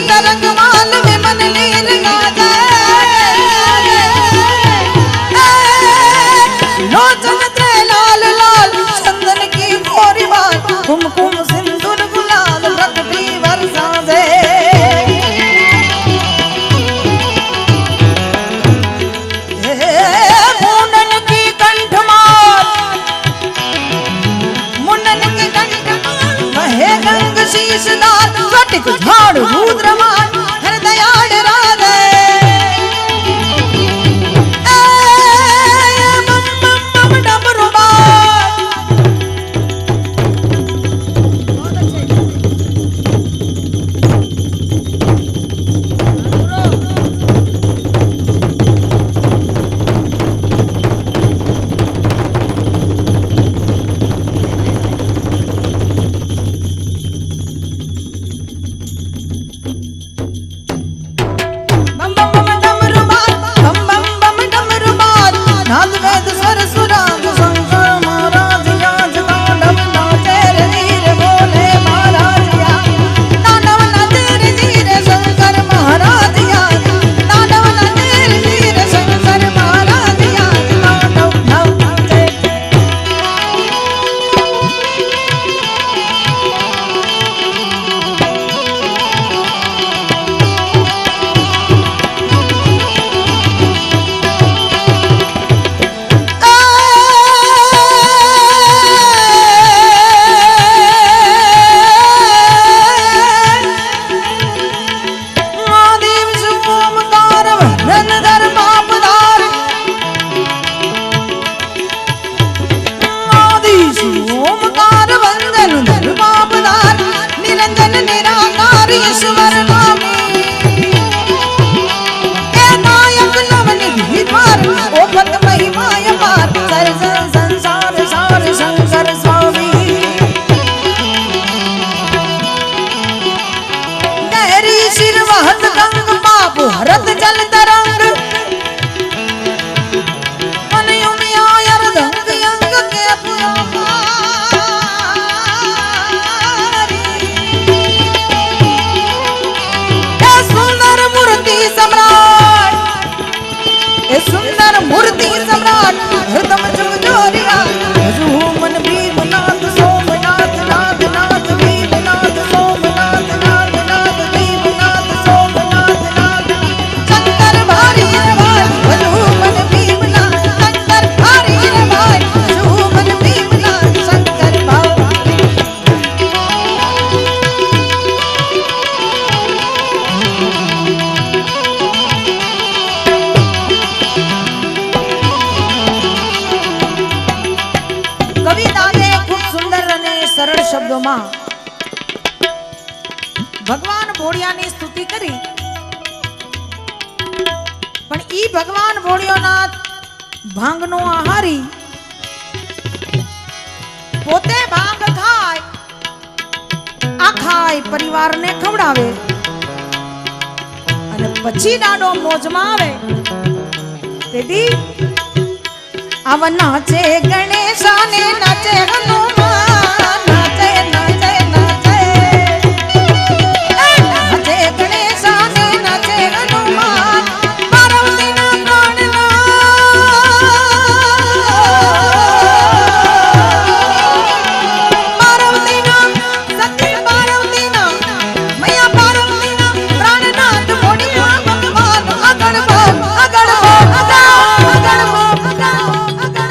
तरंग माल में मन लीन गाजे लोचन ते लाल लाल चंदन की गोरी बाल कुमकुम सिंदूर गुलाल प्रकटी वर्षा दे मुंडन की कंठमाल मुंडन की कंठमाल वहे गंग शीशदार वटिक झाड़ रुद्रमान हृदयाड़ राधे भगवान भोळियानी स्तुति करी पण ई भगवान भोळियोनाथ भांगनो आहारी पोते भांग खाय आ खाय परिवार ने खवડાવે અને પછી ડાડો મોજમાં આવે તેથી આવ નાચે ગણેશાને નાચે હનુમાન નાચે નાચે નાચે નાચે ગણેશાને નાચે હનુમાન પાર્વતીના પ્રાણના પાર્વતીના સતી પાર્વતીના મૈયા પાર્વતીના પ્રાણનાથ મોડિયા ભગવાન આગળ બોલ આગળ બોલ આગળ બોલ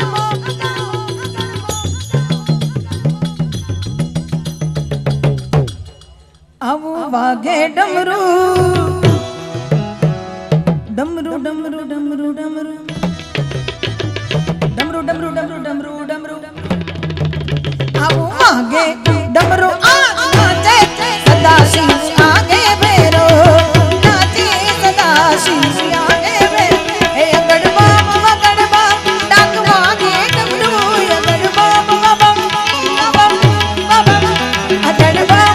आवो वागे डमरू डमरू डमरू डमरू डमरू डमरू डमरू डमरू डमरू डमरू आवो वागे डमरू नाचे सदा शिव आगे बेरो नाचे सदा शिव आगे बेरो हे अगड़ बाम डाक वागे डमरू अगड़ बाम अगड़ बाम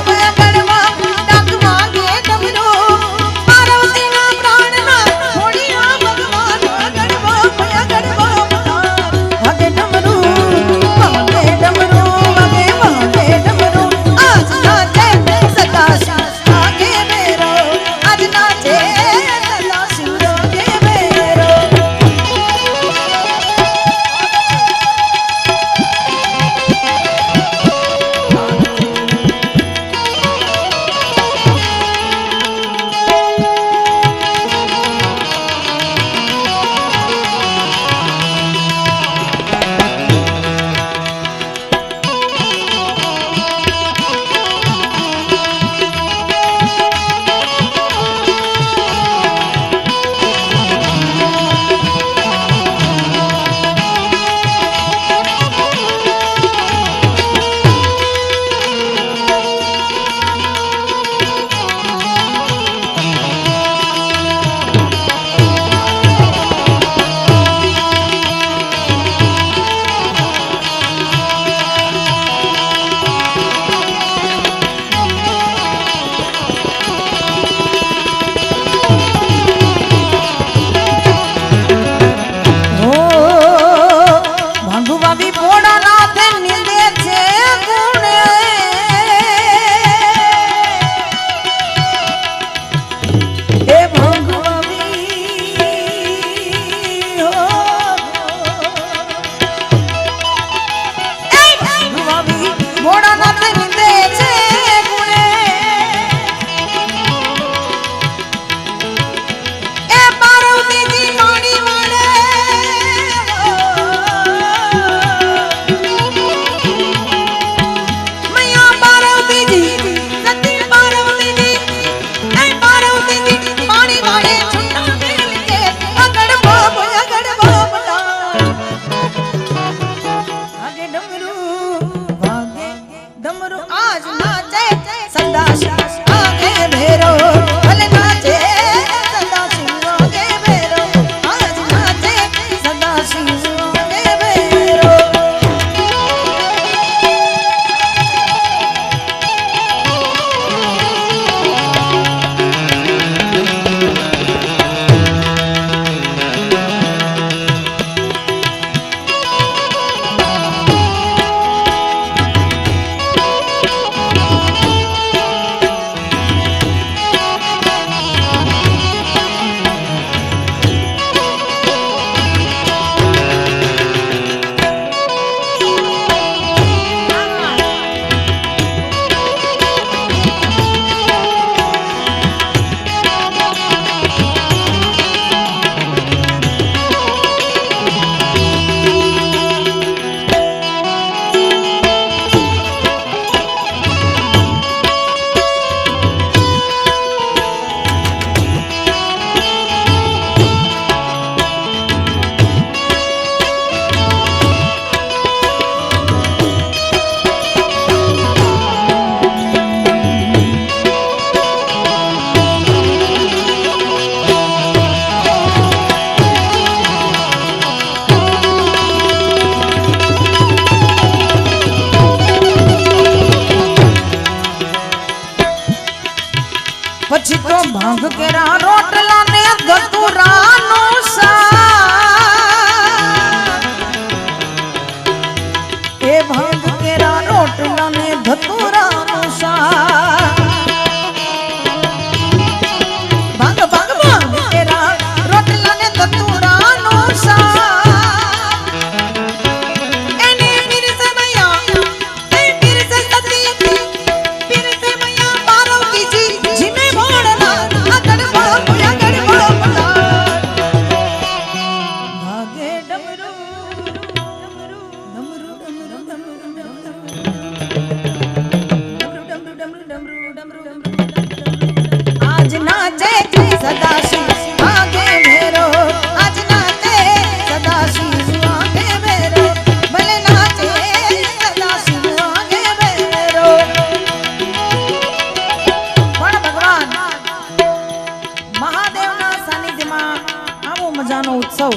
મજાનો ઉત્સવ,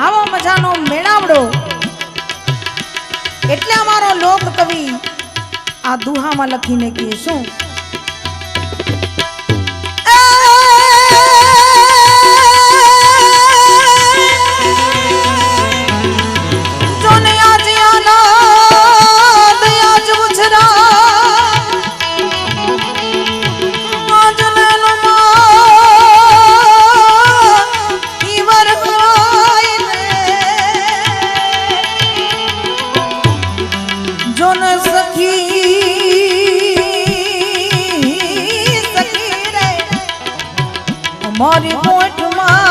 આવો મજાનો મેળાવડો, એટલે અમારો લોક કવિ આ દુહામાં લખીને કહે શું? મારી કોઠમાં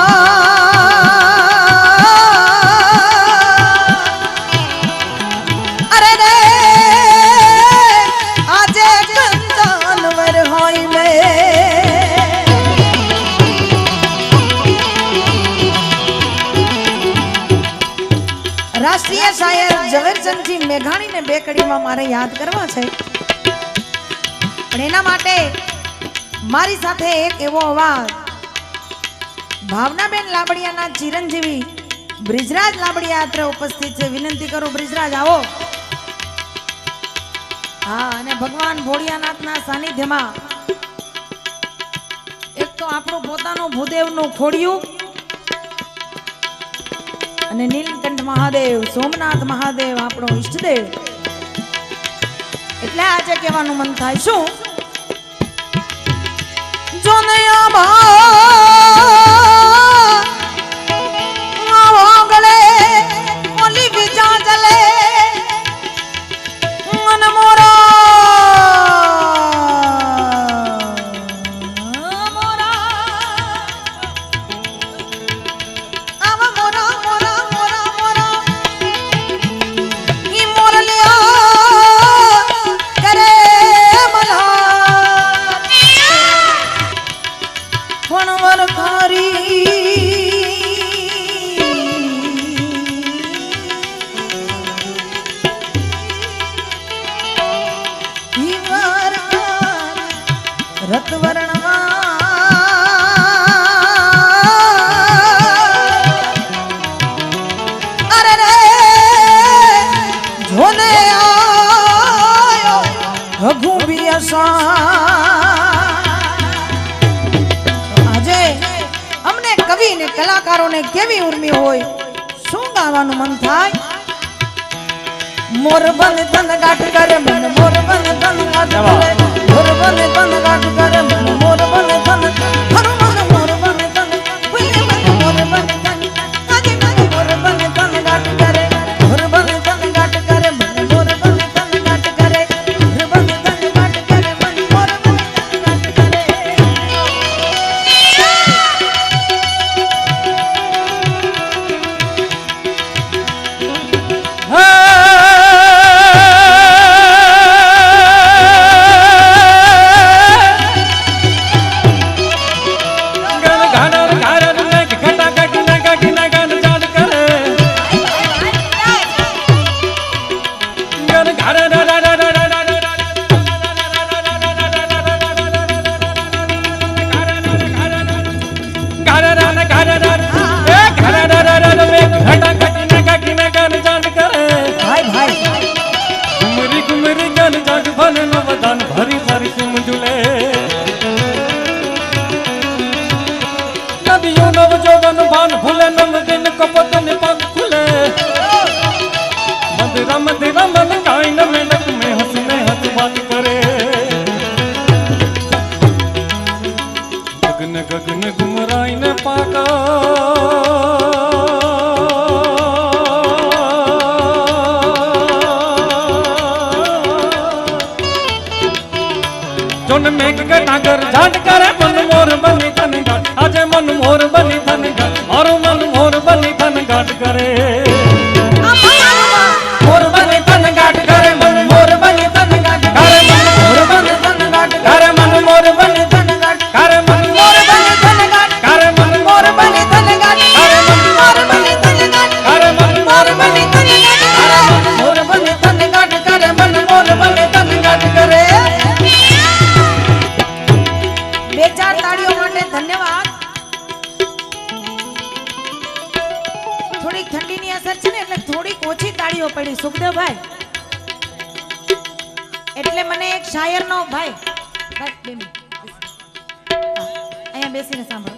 અરે રે આજે કંચનવર હોય મે રાષ્ટ્રીય શાયર ઝવેરચંદજી મેઘાણીને બે કડીમાં મારે યાદ કરવા છે, પણ એના માટે મારી સાથે એક એવો અવાજ ભાવનાબેન લાબડિયાના ચિરંજીવી બ્રિજરાજ લાબડિયા અત્રે ઉપસ્થિત છે. વિનંતી કરું બ્રિજરાજ આવો. હા, અને ભગવાન ભોળિયાનાથના સાનિધ્યમાં એક તો આપણું પોતાનું ભૂદેવનું ખોડિયું અને નીલકંઠ મહાદેવ, સોમનાથ મહાદેવ આપણો ઈષ્ટદેવ, એટલે આજે કહેવાનું મન થાય શું? જોનયા ગળે ઓલી બીજા જલે મન મોરા આવા મોરા મોરા મોરા મોરા ઈ મોરલિયા કરે મલ્હાર વણવર ખારી રતવર્ણમાં અરે રે જોને આયો રઘુબીયસા. આજે અમને કવિ ને કલાકારોને કેવી ઉર્મી હોય, શું ગાવાનું મન થાય? મોર બન તન ગાટ કરે મન, મોર બન તન ગાટ કરે, મોર બન તન ગાટ કરે મન, મોર બન તન હર મન મોર બન તન ભૂલે મન, મોર બન તન આજે મન મોર બન તન ગાટ કરે, મોર બન તન ગાટ કરે મન, મોર બન તન ગાટ કરે, મોર બન તન ગાટ કરે મન, મોર બન તન ગાટ કરે. गगन गुमराई ने पाका जोन मेघ गटागर झाट करे मन मोर बनी थन घाट, आजे मन मोर बनी थन घाट, मारो मन मोर बनी थन घाट करे, मोर बनी थन घाट करे मन मोर बनी थन घाट करे, मन मोर बनी थन घाट करे, मन मोर बनी थन घाट करे, मन मोर बनी थन घाट करे, मन मोर बनी थन घाट करे, मन मोर बनी थन घाट करे, मन मोर बनी थन घाट करे, मन मोर बनी थन घाट करे, मन मोर बनी थन घाट करे. બે ચાર તાળીઓ માટે ધન્યવાદ. નદીઓ પડી સુખદેવભાઈ એટલે મને એક શાયરનો ભાઈ ભાઈ બે મિનિટ. અહીંયા બેસીને સાંભળો.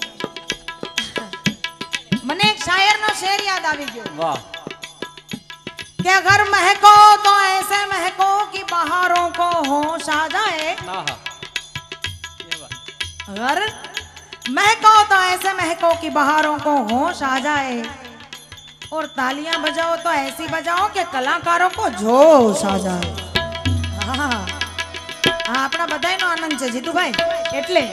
મને એક શાયરનો શેર યાદ આવી ગયો. વાહ. कि अगर महको तो ऐसे महको कि बहारों को होश आ जाए. आहा ये बात. अगर महको तो ऐसे महको कि बहारों को होश आ जाए और तालियां बजाओ तो ऐसी बजाओ कि कलाकारों को जोश आ जाए. હા આપણા બધાયનો આનંદ છે જીતુભાઈ. એટલે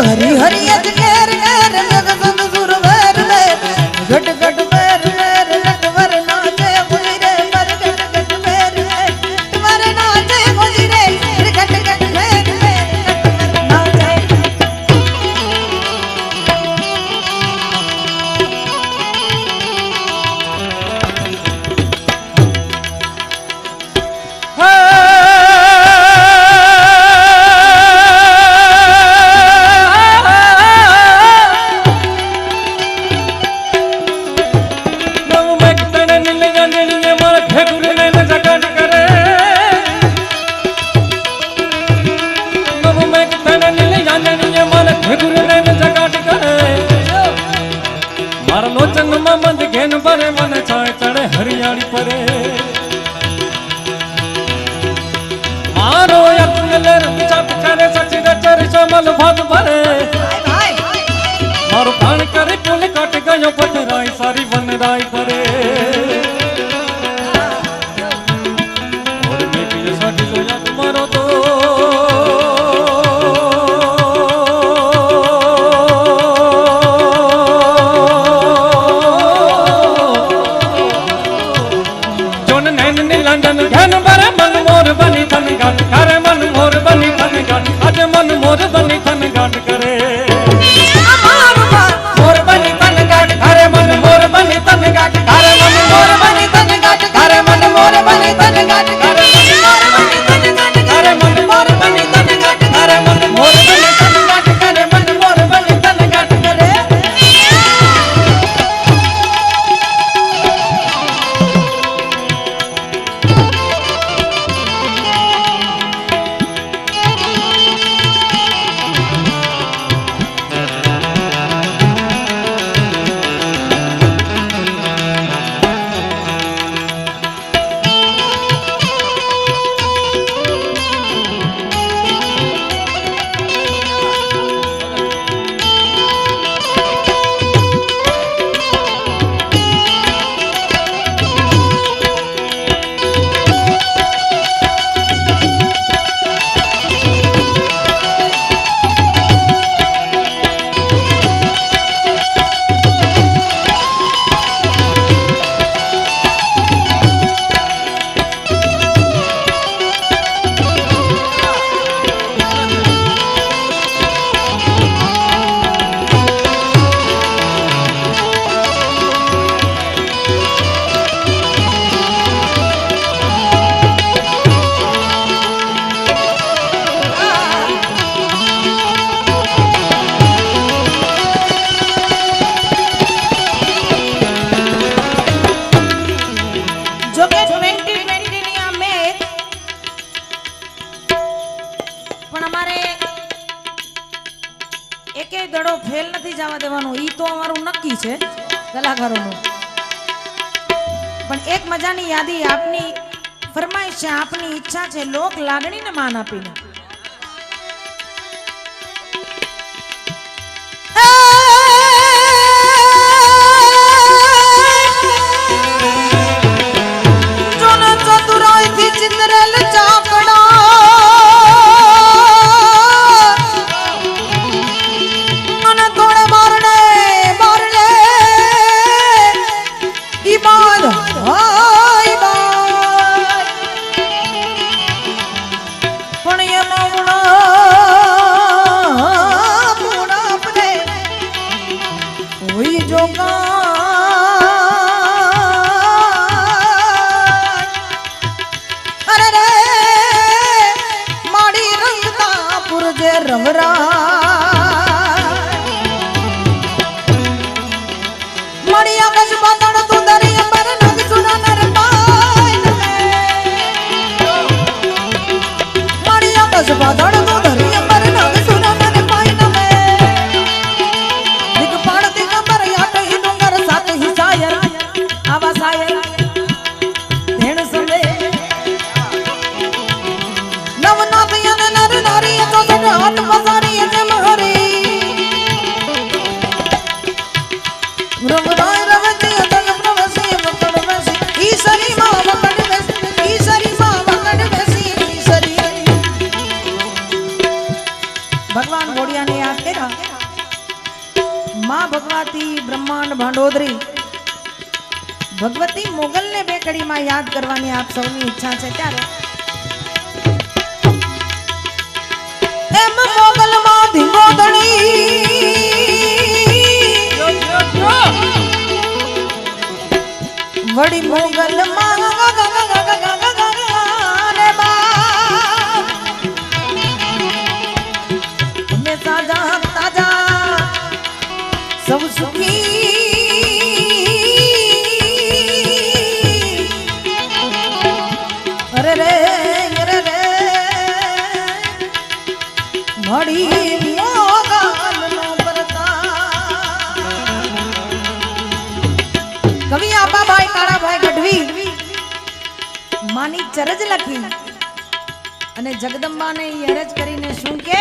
हरी हरी अजमेर मेर जगत सुर वेर वेर घट घट वेर वेर लट वर नाचे मुजरे वर घट घट वेर वेर वर नाचे मुजरे घट घट वेर वेर नाचे. हरियाणी परे मारो यत्नलेर पिछा पिछारे सची रचर शमल भात भरे मारो प्राण करे पुल काट गयो पटराई सारी वनराई परे और मैं भी साटी लो याद मारो तो घन बरे मन मोर बनी थन घाट करे मन मोर बनी थन घाट अज मन मोर बनी थन घाट करे मोर बनी थन घाट करे मन मोर बनी थन घाट करे मन मोर बनी थन घाट करे मन मोर बनी थन घाट करे मन मोर बनी थन घाट करे मन मोर बनी थन घाट करे मन मोर बनी थन घाट करे. દડો ફેલ નથી જવા દેવાનો ઈ તો અમારું નક્કી છે કલાકારોનું. પણ એક મજાની યાદી આપની ફરમાઈશ છે, આપની ઈચ્છા છે, લોક લાગણીને માન આપીને રમરા મળી આકાશ બાંધણ તું દરિયા પર નગ સુરા નર પાય મળી આકાશ બાંધણ તું દરિયા પર નગ સુરા નર પાય નમે દિગ પાડતી ખબર યાટ હી ડુંગર સાત હી સાયર આવા સાયર ધેણ સમય નવનાથ યન નર નારી તો સડ હાથ પસારી જમ હરી રવદાય રવતી અતલ પ્રવસી વકડ વસી ઈસરી માં વકડ વસી ઈસરી માં વકડ વસી ઈસરી ભગવાન ઘોડિયાને યાદ કર્યા માં ભગવતી બ્રહ્માંડ ભાંડોદરી ભગવતી મોગલને બે કડીમાં યાદ કરવાની આપ સૌની ઈચ્છા છે ત્યારે એમ મોગલમાં ધીંગોદણી વડી મોગલમાં ને બા અમે તાજા તાજા સૌ સુખી અરે રે અરે રે મળી મોગલનો પ્રતાપ કવિ આપાભાઈ કાળાભાઈ ગઢવી માની ચરજ લખી અને જગદંબાને ઈ અરજ કરીને શું કે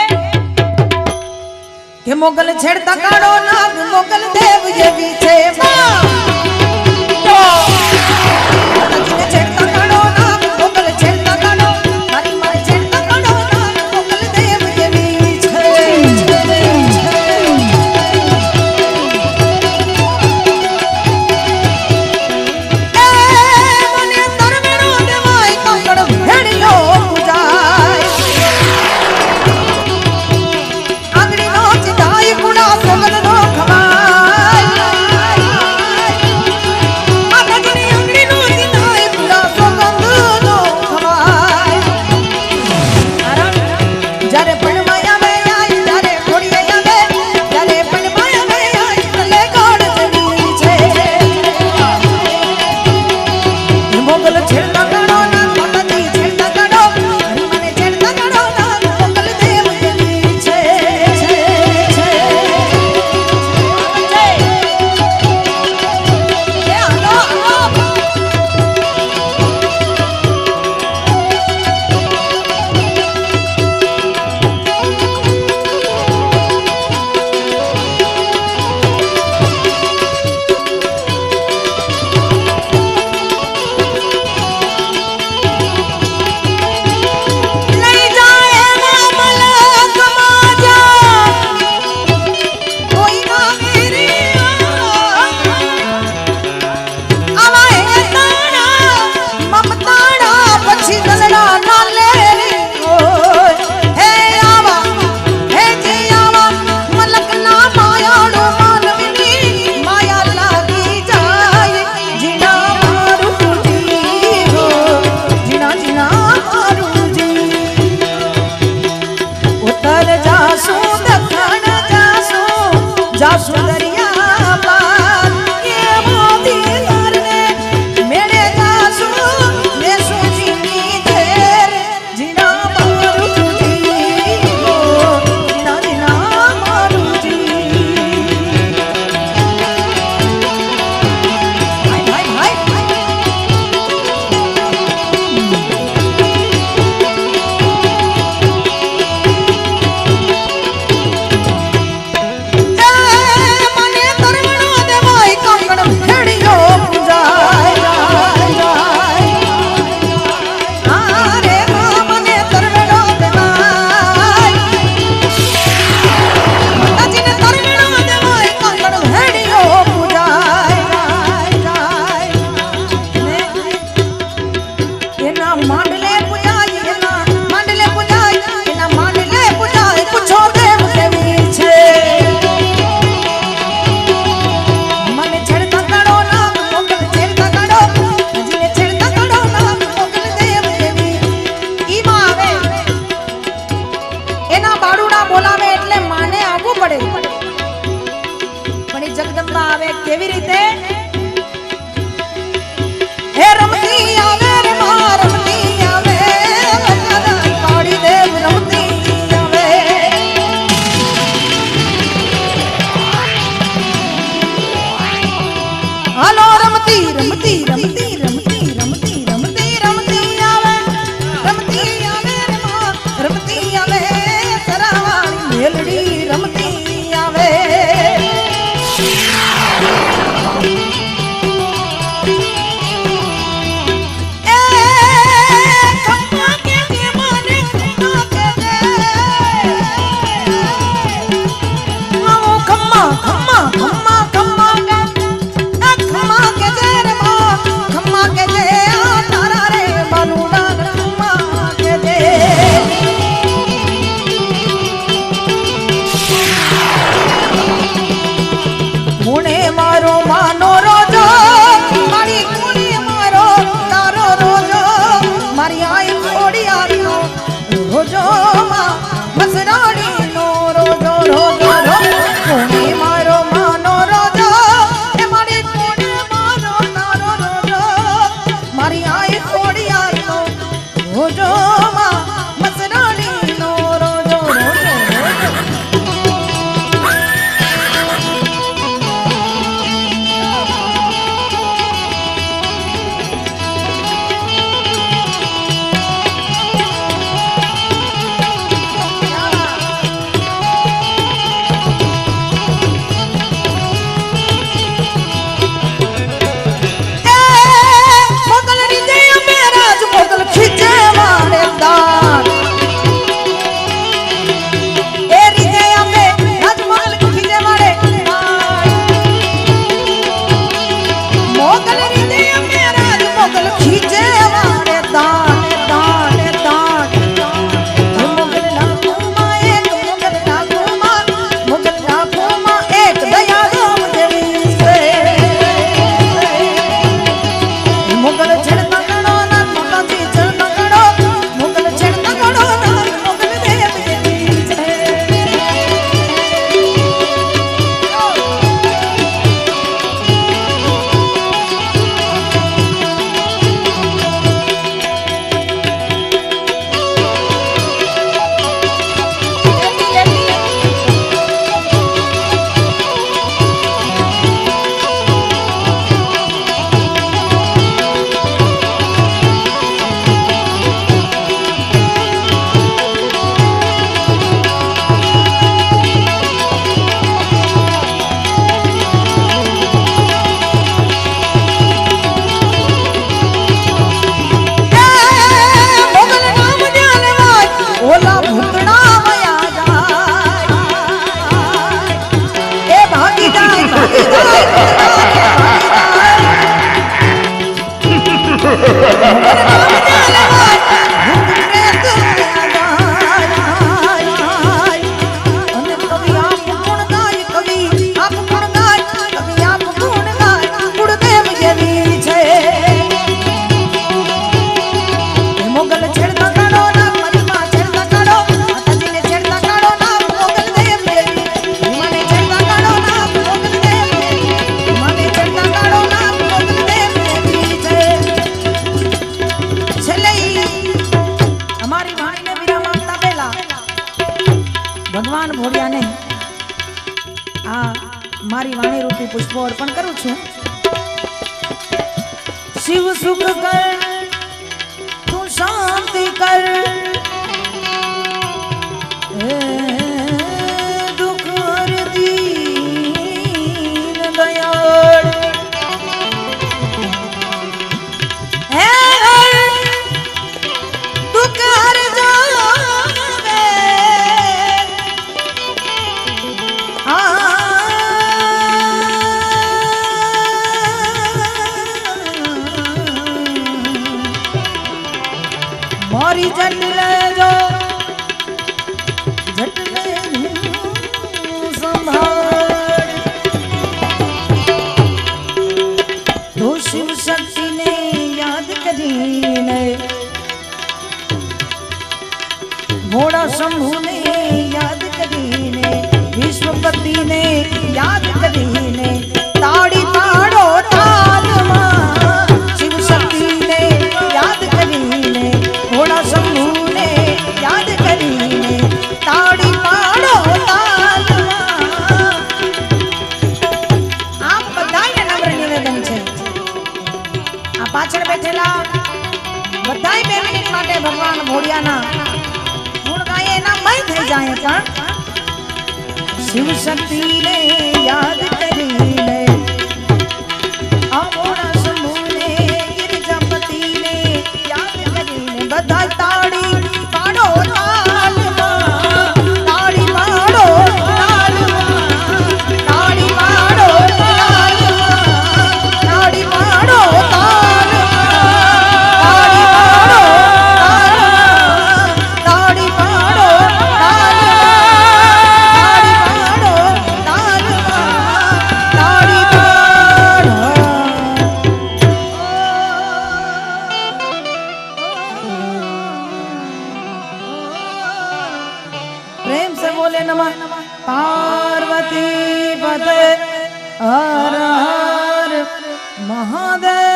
મોગલ છેડતા કાળો નાગ મોગલ દેવ જેવી છે માતાજીને છેડતા કાળો નાગ મોગલ છેડતા કાળો મારી મારી છેડતા કાળો નાગ મોગલ દેવ જેવી છે મને તરમેણો દેવાય કાકડ ભેડિયો પૂજાય આંગળીનો ચિતાય કુડા સોગલનો ખવાય આવે કેવી રીતે હે રમતી આવે રે માં રમતી આવે કાળી દેવ રમતી આવે હાલો રમતી રમતી રમતી રમતી રમતી રમતી રમતી આવે રે માં રમતી આવે સરાવાળી મેલડી રમતી આવે ભગવાન ભોળિયાને આ મારી વાણી રૂપી પુષ્પો અર્પણ કરું છું. શિવ સુખ કર તું શાંતિ કર દુઃખ હરતી દયાળ દુઃખ હર મારી જટ લેજો જટ લે સંભાળ તો શિવ શક્તિને યાદ કરીને ભોળા શંભુને યાદ કરીને વિશ્વપતિને યાદ કરીને शिव शक्ति ने याद करीने आमोड़ा शंभू ने गिरिजापति ने याद करीने बधा ताड़ी पाड़ो ताल ताड़ी पाड़ो ताल ताड़ी पाड़ो ताल ताड़ी पाड़ो ताल ताड़ी पाड़ो ताल प्रेम से बोले नमः पार्वती पते हर हर महादेव।